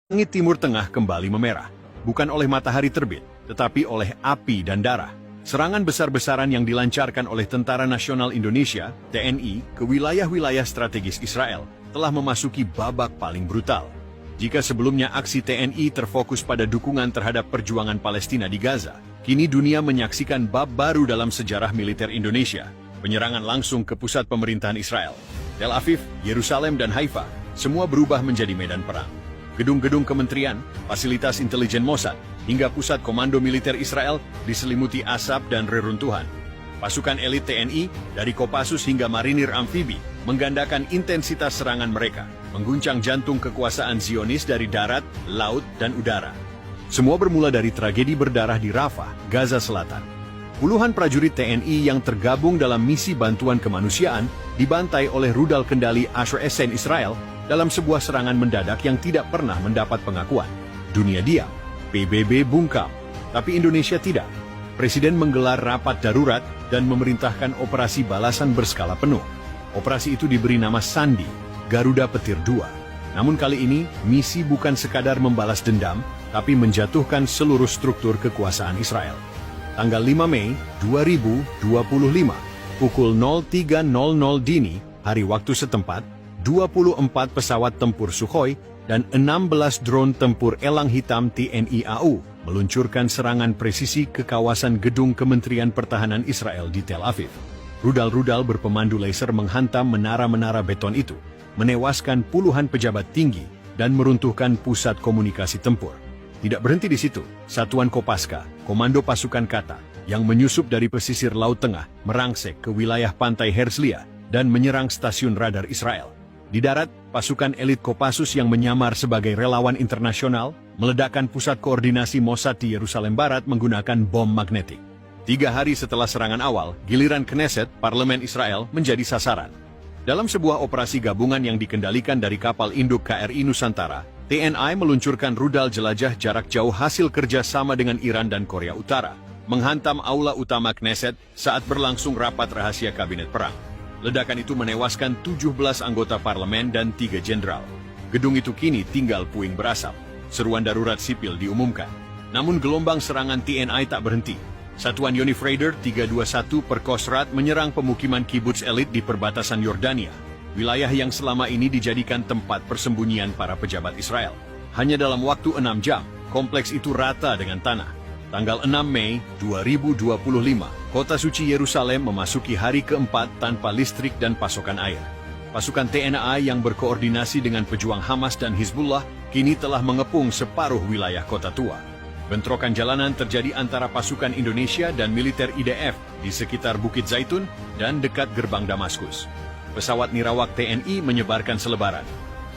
Langit Timur Tengah kembali memerah, bukan oleh matahari terbit, tetapi oleh api dan darah. Serangan besar-besaran yang dilancarkan oleh Tentara Nasional Indonesia, TNI, ke wilayah-wilayah strategis Israel, telah memasuki babak paling brutal. Jika sebelumnya aksi TNI terfokus pada dukungan terhadap perjuangan Palestina di Gaza, kini dunia menyaksikan bab baru dalam sejarah militer Indonesia, penyerangan langsung ke pusat pemerintahan Israel. Tel Aviv, Yerusalem, dan Haifa, semua berubah menjadi medan perang. Gedung-gedung kementerian, fasilitas intelijen Mossad, hingga pusat komando militer Israel diselimuti asap dan reruntuhan. Pasukan elit TNI, dari Kopassus hingga marinir amfibi, menggandakan intensitas serangan mereka, mengguncang jantung kekuasaan Zionis dari darat, laut, dan udara. Semua bermula dari tragedi berdarah di Rafah, Gaza Selatan. Puluhan prajurit TNI yang tergabung dalam misi bantuan kemanusiaan dibantai oleh rudal kendali Asher Essen Israel dalam sebuah serangan mendadak yang tidak pernah mendapat pengakuan. Dunia diam, PBB bungkam, tapi Indonesia tidak. Presiden menggelar rapat darurat dan memerintahkan operasi balasan berskala penuh. Operasi itu diberi nama Sandi, Garuda Petir II. Namun kali ini, misi bukan sekadar membalas dendam, tapi menjatuhkan seluruh struktur kekuasaan Israel. Tanggal 5 Mei 2025, pukul 03.00 dini, hari waktu setempat, 24 pesawat tempur Sukhoi dan 16 drone tempur Elang Hitam TNI AU meluncurkan serangan presisi ke kawasan gedung Kementerian Pertahanan Israel di Tel Aviv. Rudal-rudal berpemandu laser menghantam menara-menara beton itu, menewaskan puluhan pejabat tinggi dan meruntuhkan pusat komunikasi tempur. Tidak berhenti di situ, Satuan Kopaska, Komando Pasukan Kata, yang menyusup dari pesisir Laut Tengah, merangsek ke wilayah pantai Herzliya dan menyerang stasiun radar Israel. Di darat, pasukan elit Kopassus yang menyamar sebagai relawan internasional meledakkan pusat koordinasi Mossad di Yerusalem Barat menggunakan bom magnetik. 3 hari setelah serangan awal, giliran Knesset, parlemen Israel, menjadi sasaran. Dalam sebuah operasi gabungan yang dikendalikan dari kapal induk KRI Nusantara, TNI meluncurkan rudal jelajah jarak jauh hasil kerja sama dengan Iran dan Korea Utara, menghantam aula utama Knesset saat berlangsung rapat rahasia kabinet perang. Ledakan itu menewaskan 17 anggota parlemen dan 3 jenderal. Gedung itu kini tinggal puing berasap. Seruan darurat sipil diumumkan. Namun gelombang serangan TNI tak berhenti. Satuan Yonif Raider 321 Perkosrat menyerang pemukiman kibuts elit di perbatasan Yordania, wilayah yang selama ini dijadikan tempat persembunyian para pejabat Israel. Hanya dalam waktu 6 jam, kompleks itu rata dengan tanah. Tanggal 6 Mei 2025, kota suci Yerusalem memasuki hari keempat tanpa listrik dan pasokan air. Pasukan TNI yang berkoordinasi dengan pejuang Hamas dan Hizbullah kini telah mengepung separuh wilayah kota tua. Bentrokan jalanan terjadi antara pasukan Indonesia dan militer IDF di sekitar Bukit Zaitun dan dekat gerbang Damaskus. Pesawat nirawak TNI menyebarkan selebaran.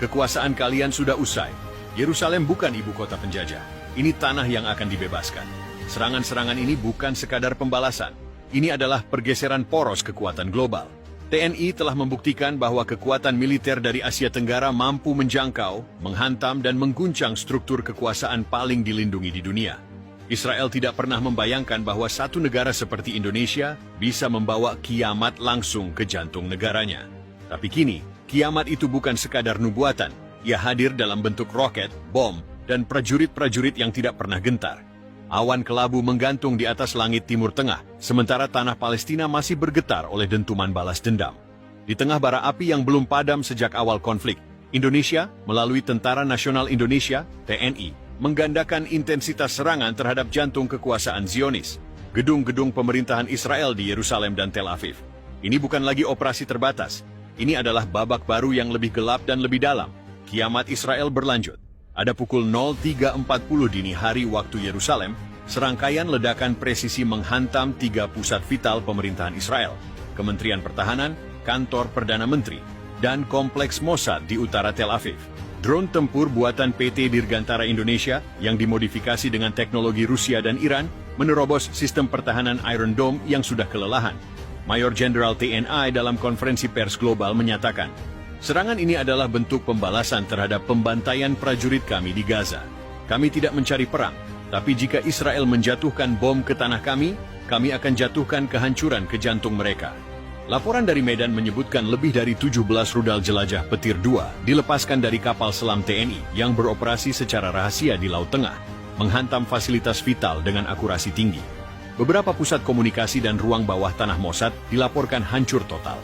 Kekuasaan kalian sudah usai. Yerusalem bukan ibu kota penjajah. Ini tanah yang akan dibebaskan. Serangan-serangan ini bukan sekadar pembalasan. Ini adalah pergeseran poros kekuatan global. TNI telah membuktikan bahwa kekuatan militer dari Asia Tenggara mampu menjangkau, menghantam dan mengguncang struktur kekuasaan paling dilindungi di dunia. Israel tidak pernah membayangkan bahwa satu negara seperti Indonesia bisa membawa kiamat langsung ke jantung negaranya. Tapi kini, kiamat itu bukan sekadar nubuatan. Ia hadir dalam bentuk roket, bom, dan prajurit-prajurit yang tidak pernah gentar. Awan kelabu menggantung di atas langit Timur Tengah, sementara tanah Palestina masih bergetar oleh dentuman balas dendam. Di tengah bara api yang belum padam sejak awal konflik, Indonesia, melalui Tentara Nasional Indonesia, TNI, menggandakan intensitas serangan terhadap jantung kekuasaan Zionis, gedung-gedung pemerintahan Israel di Yerusalem dan Tel Aviv. Ini bukan lagi operasi terbatas. Ini adalah babak baru yang lebih gelap dan lebih dalam. Kiamat Israel berlanjut. Ada pukul 03.40 dini hari waktu Yerusalem, serangkaian ledakan presisi menghantam 3 pusat vital pemerintahan Israel, Kementerian Pertahanan, Kantor Perdana Menteri, dan Kompleks Mossad di utara Tel Aviv. Drone tempur buatan PT Dirgantara Indonesia yang dimodifikasi dengan teknologi Rusia dan Iran menerobos sistem pertahanan Iron Dome yang sudah kelelahan. Mayor Jenderal TNI dalam konferensi pers global menyatakan, serangan ini adalah bentuk pembalasan terhadap pembantaian prajurit kami di Gaza. Kami tidak mencari perang, tapi jika Israel menjatuhkan bom ke tanah kami akan jatuhkan kehancuran ke jantung mereka. Laporan dari Medan menyebutkan lebih dari 17 rudal jelajah petir 2 dilepaskan dari kapal selam TNI yang beroperasi secara rahasia di Laut Tengah, menghantam fasilitas vital dengan akurasi tinggi. Beberapa pusat komunikasi dan ruang bawah tanah Mossad dilaporkan hancur total.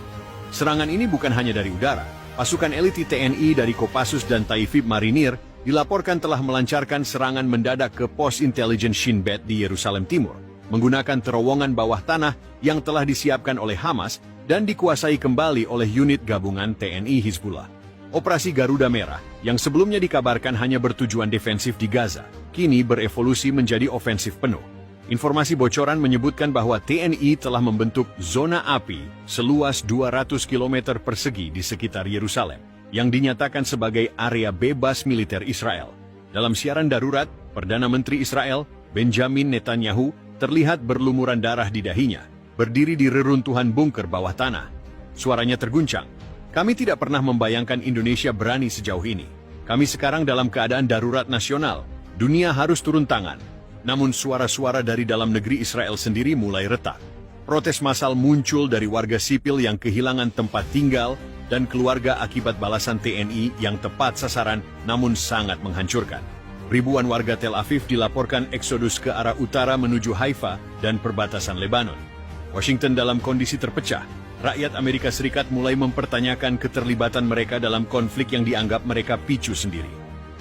Serangan ini bukan hanya dari udara. Pasukan elit TNI dari Kopassus dan Taifib Marinir dilaporkan telah melancarkan serangan mendadak ke pos intelijen Shin Bet di Yerusalem Timur, menggunakan terowongan bawah tanah yang telah disiapkan oleh Hamas dan dikuasai kembali oleh unit gabungan TNI Hizbullah. Operasi Garuda Merah, yang sebelumnya dikabarkan hanya bertujuan defensif di Gaza, kini berevolusi menjadi ofensif penuh. Informasi bocoran menyebutkan bahwa TNI telah membentuk zona api seluas 200 km persegi di sekitar Yerusalem, yang dinyatakan sebagai area bebas militer Israel. Dalam siaran darurat, Perdana Menteri Israel, Benjamin Netanyahu, terlihat berlumuran darah di dahinya, berdiri di reruntuhan bunker bawah tanah. Suaranya terguncang. Kami tidak pernah membayangkan Indonesia berani sejauh ini. Kami sekarang dalam keadaan darurat nasional. Dunia harus turun tangan. Namun suara-suara dari dalam negeri Israel sendiri mulai retak. Protes massal muncul dari warga sipil yang kehilangan tempat tinggal dan keluarga akibat balasan TNI yang tepat sasaran namun sangat menghancurkan. Ribuan warga Tel Aviv dilaporkan eksodus ke arah utara menuju Haifa dan perbatasan Lebanon. Washington dalam kondisi terpecah. Rakyat Amerika Serikat mulai mempertanyakan keterlibatan mereka dalam konflik yang dianggap mereka picu sendiri.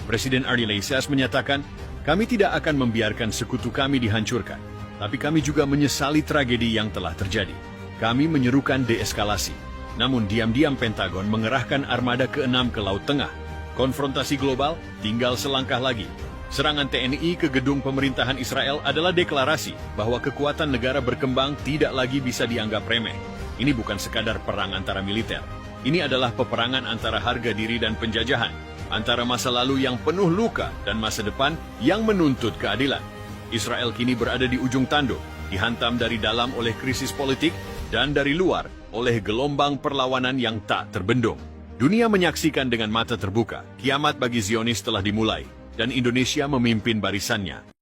Presiden Ari Iglesias menyatakan, "Kami tidak akan membiarkan sekutu kami dihancurkan, tapi kami juga menyesali tragedi yang telah terjadi. Kami menyerukan deeskalasi." Namun diam-diam Pentagon mengerahkan armada ke-6 ke Laut Tengah. Konfrontasi global tinggal selangkah lagi. Serangan TNI ke gedung pemerintahan Israel adalah deklarasi bahwa kekuatan negara berkembang tidak lagi bisa dianggap remeh. Ini bukan sekadar perang antara militer. Ini adalah peperangan antara harga diri dan penjajahan, antara masa lalu yang penuh luka dan masa depan yang menuntut keadilan. Israel kini berada di ujung tanduk, dihantam dari dalam oleh krisis politik dan dari luar oleh gelombang perlawanan yang tak terbendung. Dunia menyaksikan dengan mata terbuka, kiamat bagi Zionis telah dimulai, dan Indonesia memimpin barisannya.